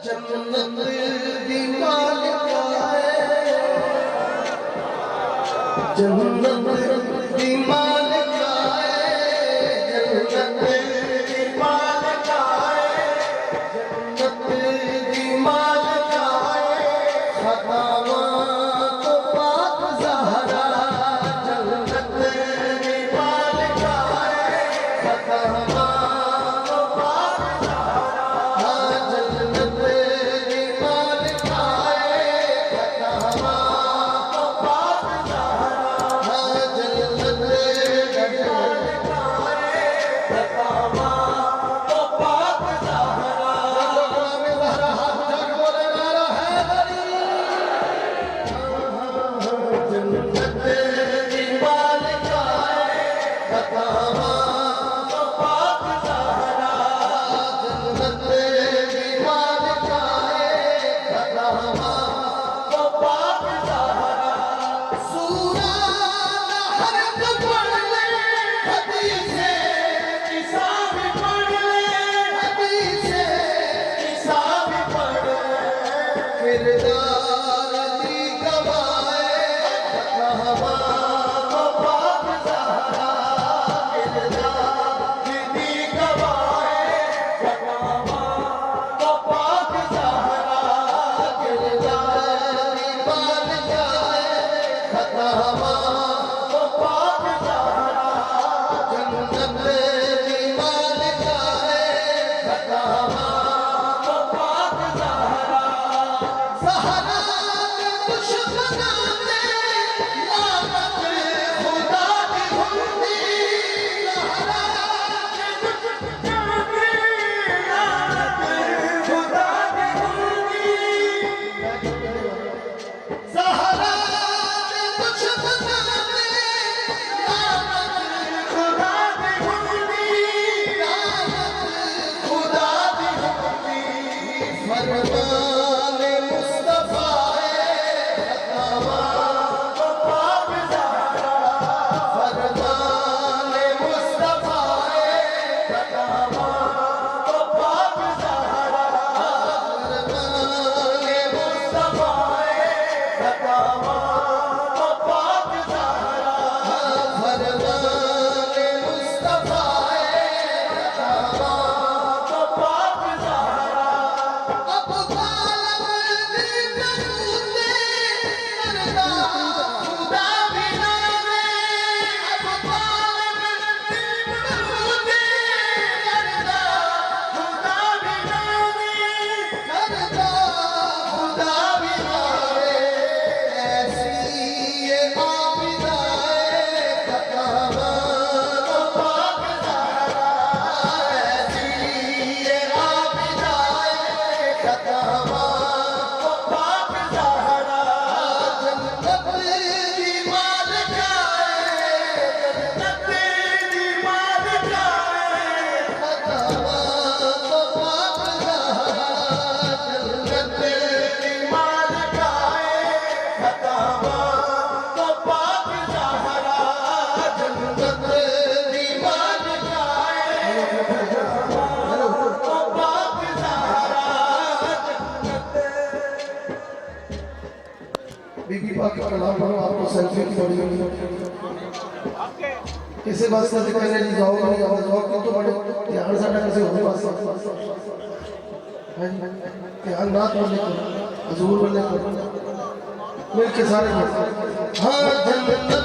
जन्नत दी मालिका है, जन्नत दी मालिका है, जन्नत दी मालिका है, जन्नत दी मालिका है, खतावा तो पाक ज़हरा, जन्नत दी मालिका है, खतावा तो पाक ज़हरा, जन्नत दी मालिका है, खतावा तो पाक ज़हरा, जन्नत दी मालिका है, खतावा तो पाक ज़हरा। गुलाम ज़हरा हाथ उठा के बोले नारा हैदरी। जन्नत दी मालिका है, खतावा तो पाक ज़हरा, जन्नत दी मालिका है, खतावा तो पाक ज़हरा। सूरा हर पढ़ ले, हदीसे निसाब पढ़ ले, हदीसे निसाब पढ़ ले, किरदार दी गवाए, खतावा तो पाक ज़हरा, किरदार दी गवाए, खतावा तो पाक ज़हरा, किरदार दी मालिका है, खतावा तो पाक ज़हरा, जन्नत दी मालिका है, खतावा तो पाक ज़हरा। ज़हरा के दुश्मनां ने लानत खुदा दी हुंदी, ज़हरा के दुश्मनां ने लानत खुदा दी हुंदी, ज़हरा के दुश्मनां ने लानत खुदा दी हुंदी, लानत खुदा दी हुंदी। फरमाने मुस्तफा है, खतावा तो पाक ज़हरा, फरमाने मुस्तफा है, खतावा तो पाक ज़हरा, फरमाने मुस्तफा है, खतावा तो पाक ज़हरा, फरमाने मुस्तफा है, खतावा तो पाक ज़हरा। अब गालब दी करूँगे करदा खुदा भी नावे, अब गालब दी करूँगे करदा खुदा भी नावे, करदा खुदा भी नावे। ऐसी ये आबिदा है, खतावा तो पाक ज़हरा, ऐसी ये आबिदा है, खतावा तो पाक ज़हरा, जन्नत दी मालिका है, जन्नत दी मालिका है, खतावा तो पाक ज़हरा, जन्नत दी मालिका है, खतावा तो पाक ज़हरा, जन्नत दी मालिका है, खतावा तो पाक ज़हरा, बीबी पाक का कलाम पढ़ो, आपको सेल्फी की बड़ी किसी बात का जिक्र नहीं, जाओ नहीं जाओ, जाओ क्यों तो बड़े ध्यान साडा किसी होने बात ध्यान रात बोलने को हजूर बोलने को मिल के सारे हाँ जन्नत